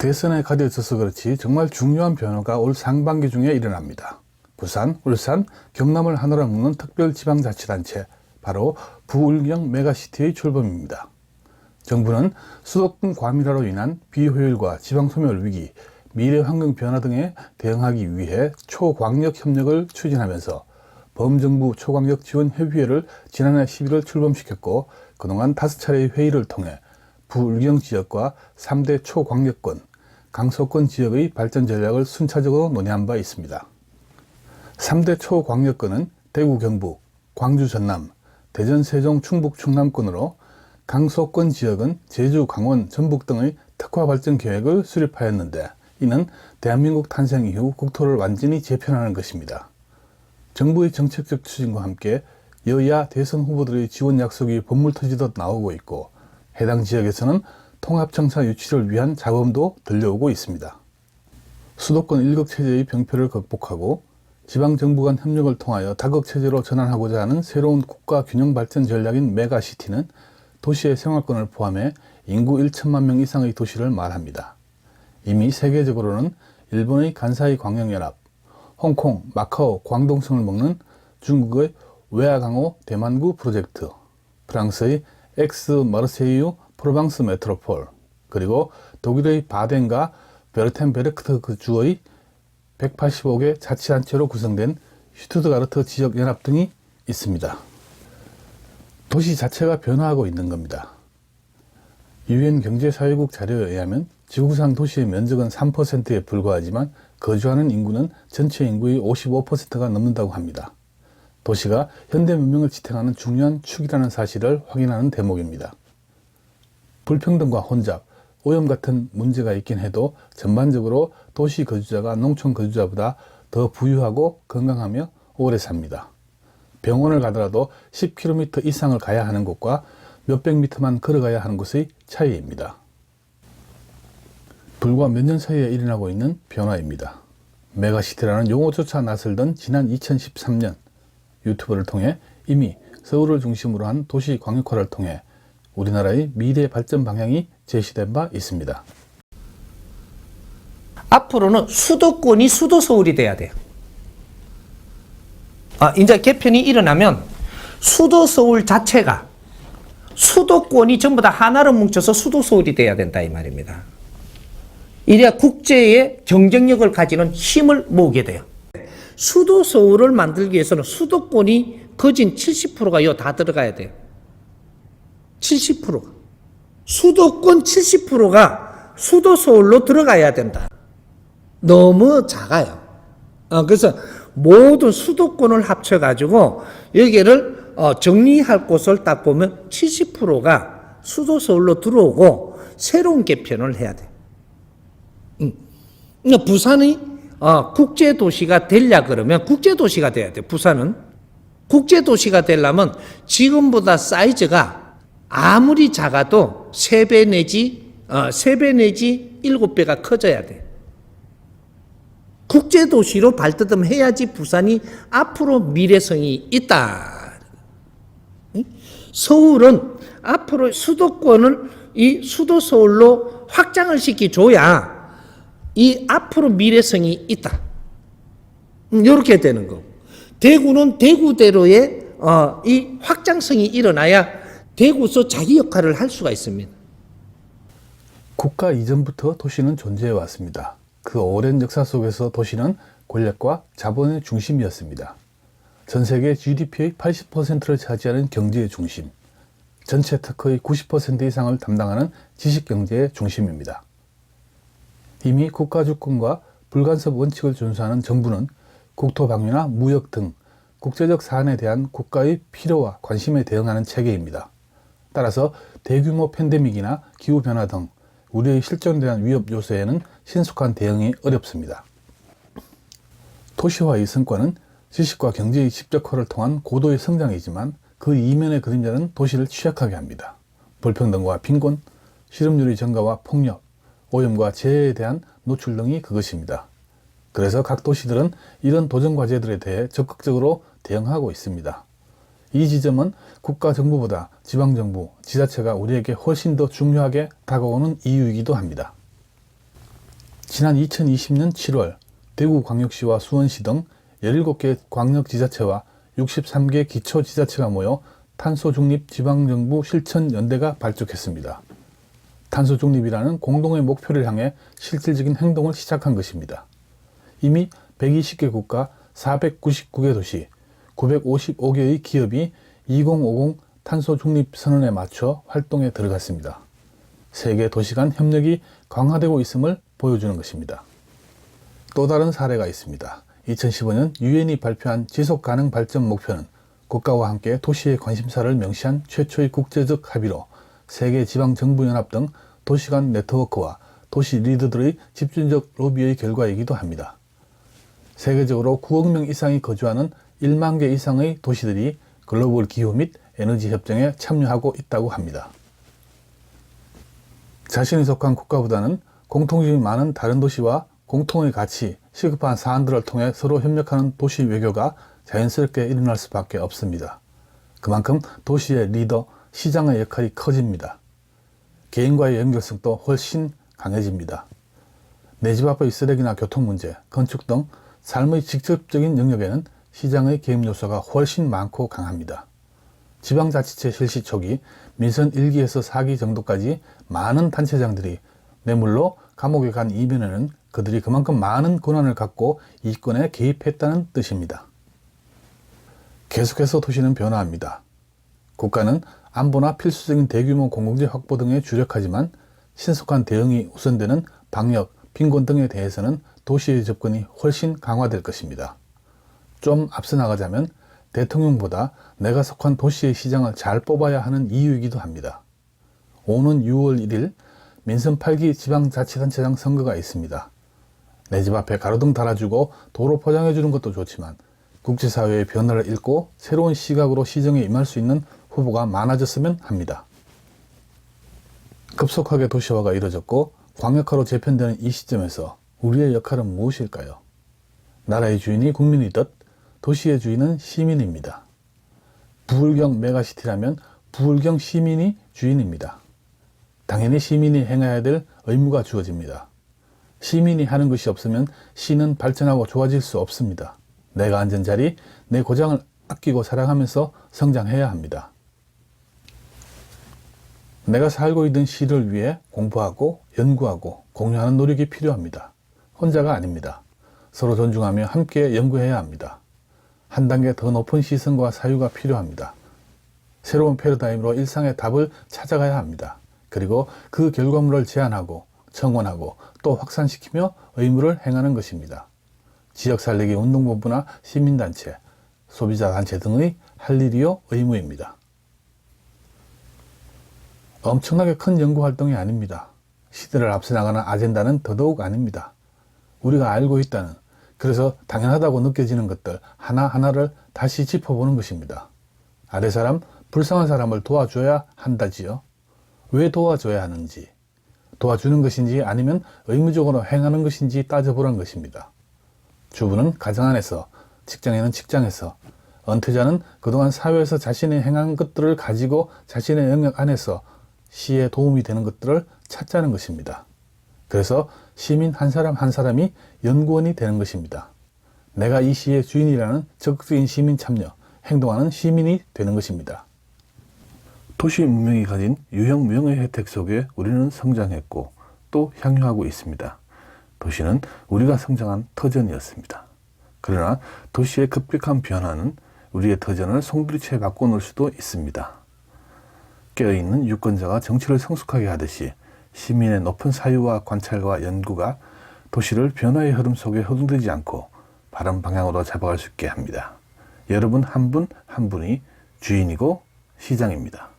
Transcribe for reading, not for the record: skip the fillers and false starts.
대선에 가려져서 그렇지 정말 중요한 변화가 올 상반기 중에 일어납니다. 부산, 울산, 경남을 하나로 묶는 특별지방자치단체, 바로 부울경 메가시티의 출범입니다. 정부는 수도권 과밀화로 인한 비효율과 지방소멸 위기, 미래 환경 변화 등에 대응하기 위해 초광역 협력을 추진하면서 범정부 초광역 지원 협의회를 지난해 11월 출범시켰고, 그동안 5차례의 회의를 통해 부울경 지역과 3대 초광역권, 강서권 지역의 발전 전략을 순차적으로 논의한 바 있습니다. 3대 초광역권은 대구 경북, 광주 전남, 대전 세종 충북 충남권으로, 강서권 지역은 제주 강원 전북 등의 특화 발전 계획을 수립하였는데, 이는 대한민국 탄생 이후 국토를 완전히 재편하는 것입니다. 정부의 정책적 추진과 함께 여야 대선 후보들의 지원 약속이 본물 터지듯 나오고 있고, 해당 지역에서는 통합청사 유치를 위한 자금도 들려오고 있습니다. 수도권 1극체제의 병폐를 극복하고 지방정부 간 협력을 통하여 다극체제로 전환하고자 하는 새로운 국가균형발전 전략인 메가시티는 도시의 생활권을 포함해 인구 1천만 명 이상의 도시를 말합니다. 이미 세계적으로는 일본의 간사이 광역연합, 홍콩, 마카오, 광동성을 먹는 중국의 외화강호 대만구 프로젝트, 프랑스의 엑스 마르세유 프로방스 메트로폴, 그리고 독일의 바덴과 베르텐베르크트 주의 185개 자치단체로 구성된 슈투트가르트 지역연합 등이 있습니다. 도시 자체가 변화하고 있는 겁니다. 유엔 경제사회국 자료에 의하면 지구상 도시의 면적은 3%에 불과하지만 거주하는 인구는 전체 인구의 55%가 넘는다고 합니다. 도시가 현대 문명을 지탱하는 중요한 축이라는 사실을 확인하는 대목입니다. 불평등과 혼잡, 오염 같은 문제가 있긴 해도 전반적으로 도시 거주자가 농촌 거주자보다 더 부유하고 건강하며 오래 삽니다. 병원을 가더라도 10km 이상을 가야 하는 곳과 몇백 미터만 걸어가야 하는 곳의 차이입니다. 불과 몇 년 사이에 일어나고 있는 변화입니다. 메가시티라는 용어조차 낯설던 지난 2013년 유튜브를 통해 이미 서울을 중심으로 한 도시 광역화를 통해 우리나라의 미래 발전 방향이 제시된 바 있습니다. 앞으로는 수도권이 수도 서울이 돼야 돼요. 이제 개편이 일어나면 수도 서울 자체가 수도권이 전부 다 하나로 뭉쳐서 수도 서울이 돼야 된다 이 말입니다. 이래야 국제의 경쟁력을 가지는 힘을 모으게 돼요. 수도 서울을 만들기 위해서는 수도권이 거진 70%가 이거 다 들어가야 돼요. 70%가. 수도권 70%가 수도 서울로 들어가야 된다. 너무 작아요. 그래서 모든 수도권을 합쳐가지고 여기를 정리할 곳을 딱 보면 70%가 수도 서울로 들어오고 새로운 개편을 해야 돼. 그러니까 부산이 국제도시가 되려 그러면 국제도시가 돼야 돼. 부산은 국제도시가 되려면 지금보다 사이즈가 아무리 작아도 3배 내지 7배가 커져야 돼. 국제도시로 발돋움해야지 부산이 앞으로 미래성이 있다. 서울은 앞으로 수도권을 이 수도 서울로 확장을 시켜줘야 이 앞으로 미래성이 있다. 이렇게 되는 거. 대구는 대구대로의 이 확장성이 일어나야 대구서 자기 역할을 할 수가 있습니다. 국가 이전부터 도시는 존재해 왔습니다. 그 오랜 역사 속에서 도시는 권력과 자본의 중심이었습니다. 전 세계 GDP의 80%를 차지하는 경제의 중심, 전체 특허의 90% 이상을 담당하는 지식경제의 중심입니다. 이미 국가주권과 불간섭 원칙을 준수하는 정부는 국토 방위나 무역 등 국제적 사안에 대한 국가의 필요와 관심에 대응하는 체계입니다. 따라서 대규모 팬데믹이나 기후변화 등 우리의 실존에 대한 위협 요소에는 신속한 대응이 어렵습니다. 도시화의 성과는 지식과 경제의 집적화를 통한 고도의 성장이지만 그 이면의 그림자는 도시를 취약하게 합니다. 불평등과 빈곤, 실업률의 증가와 폭력, 오염과 재해에 대한 노출 등이 그것입니다. 그래서 각 도시들은 이런 도전 과제들에 대해 적극적으로 대응하고 있습니다. 이 지점은 국가 정부보다 지방정부, 지자체가 우리에게 훨씬 더 중요하게 다가오는 이유이기도 합니다. 지난 2020년 7월 대구광역시와 수원시 등 17개 광역지자체와 63개 기초지자체가 모여 탄소중립 지방정부 실천연대가 발족했습니다. 탄소중립이라는 공동의 목표를 향해 실질적인 행동을 시작한 것입니다. 이미 120개 국가 499개 도시 955개의 기업이 2050 탄소중립 선언에 맞춰 활동에 들어갔습니다. 세계 도시 간 협력이 강화되고 있음을 보여주는 것입니다. 또 다른 사례가 있습니다. 2015년 유엔이 발표한 지속가능 발전 목표는 국가와 함께 도시의 관심사를 명시한 최초의 국제적 합의로 세계 지방정부연합 등 도시 간 네트워크와 도시 리더들의 집중적 로비의 결과이기도 합니다. 세계적으로 9억 명 이상이 거주하는 1만 개 이상의 도시들이 글로벌 기후 및 에너지 협정에 참여하고 있다고 합니다. 자신이 속한 국가보다는 공통점이 많은 다른 도시와 공통의 가치, 시급한 사안들을 통해 서로 협력하는 도시 외교가 자연스럽게 일어날 수밖에 없습니다. 그만큼 도시의 리더, 시장의 역할이 커집니다. 개인과의 연결성도 훨씬 강해집니다. 내 집 앞의 쓰레기나 교통 문제, 건축 등 삶의 직접적인 영역에는 시장의 개입 요소가 훨씬 많고 강합니다. 지방자치체 실시 초기 민선 1기에서 4기 정도까지 많은 단체장들이 뇌물로 감옥에 간 이면에는 그들이 그만큼 많은 권한을 갖고 이권에 개입했다는 뜻입니다. 계속해서 도시는 변화합니다. 국가는 안보나 필수적인 대규모 공공재 확보 등에 주력하지만 신속한 대응이 우선되는 방역, 빈곤 등에 대해서는 도시의 접근이 훨씬 강화될 것입니다. 좀 앞서 나가자면 대통령보다 내가 속한 도시의 시장을 잘 뽑아야 하는 이유이기도 합니다. 오는 6월 1일 민선 8기 지방자치단체장 선거가 있습니다. 내 집 앞에 가로등 달아주고 도로 포장해주는 것도 좋지만 국제사회의 변화를 읽고 새로운 시각으로 시정에 임할 수 있는 후보가 많아졌으면 합니다. 급속하게 도시화가 이뤄졌고 광역화로 재편되는 이 시점에서 우리의 역할은 무엇일까요? 나라의 주인이 국민이듯 도시의 주인은 시민입니다. 부울경 메가시티라면 부울경 시민이 주인입니다. 당연히 시민이 행해야 될 의무가 주어집니다. 시민이 하는 것이 없으면 시는 발전하고 좋아질 수 없습니다. 내가 앉은 자리, 내 고장을 아끼고 사랑하면서 성장해야 합니다. 내가 살고 있는 시를 위해 공부하고 연구하고 공유하는 노력이 필요합니다. 혼자가 아닙니다. 서로 존중하며 함께 연구해야 합니다. 한 단계 더 높은 시선과 사유가 필요합니다. 새로운 패러다임으로 일상의 답을 찾아가야 합니다. 그리고 그 결과물을 제안하고 청원하고 또 확산시키며 의무를 행하는 것입니다. 지역살리기 운동본부나 시민단체, 소비자단체 등의 할 일이요 의무입니다. 엄청나게 큰 연구활동이 아닙니다. 시대를 앞서 나가는 아젠다는 더더욱 아닙니다. 우리가 알고 있다는, 그래서 당연하다고 느껴지는 것들 하나하나를 다시 짚어보는 것입니다. 아래 사람, 불쌍한 사람을 도와줘야 한다지요. 왜 도와줘야 하는지, 도와주는 것인지 아니면 의무적으로 행하는 것인지 따져보라는 것입니다. 주부는 가정 안에서, 직장인은 직장에서, 은퇴자는 그동안 사회에서 자신이 행한 것들을 가지고 자신의 영역 안에서 시에 도움이 되는 것들을 찾자는 것입니다. 그래서 시민 한 사람 한 사람이 연구원이 되는 것입니다. 내가 이 시의 주인이라는 적극적인 시민 참여, 행동하는 시민이 되는 것입니다. 도시 문명이 가진 유형 무형의 혜택 속에 우리는 성장했고 또 향유하고 있습니다. 도시는 우리가 성장한 터전이었습니다. 그러나 도시의 급격한 변화는 우리의 터전을 송두리째 바꿔놓을 수도 있습니다. 깨어있는 유권자가 정치를 성숙하게 하듯이 시민의 높은 사유와 관찰과 연구가 도시를 변화의 흐름 속에 허둥대지 않고 바른 방향으로 잡아갈 수 있게 합니다. 여러분 한 분 한 분이 주인이고 시장입니다.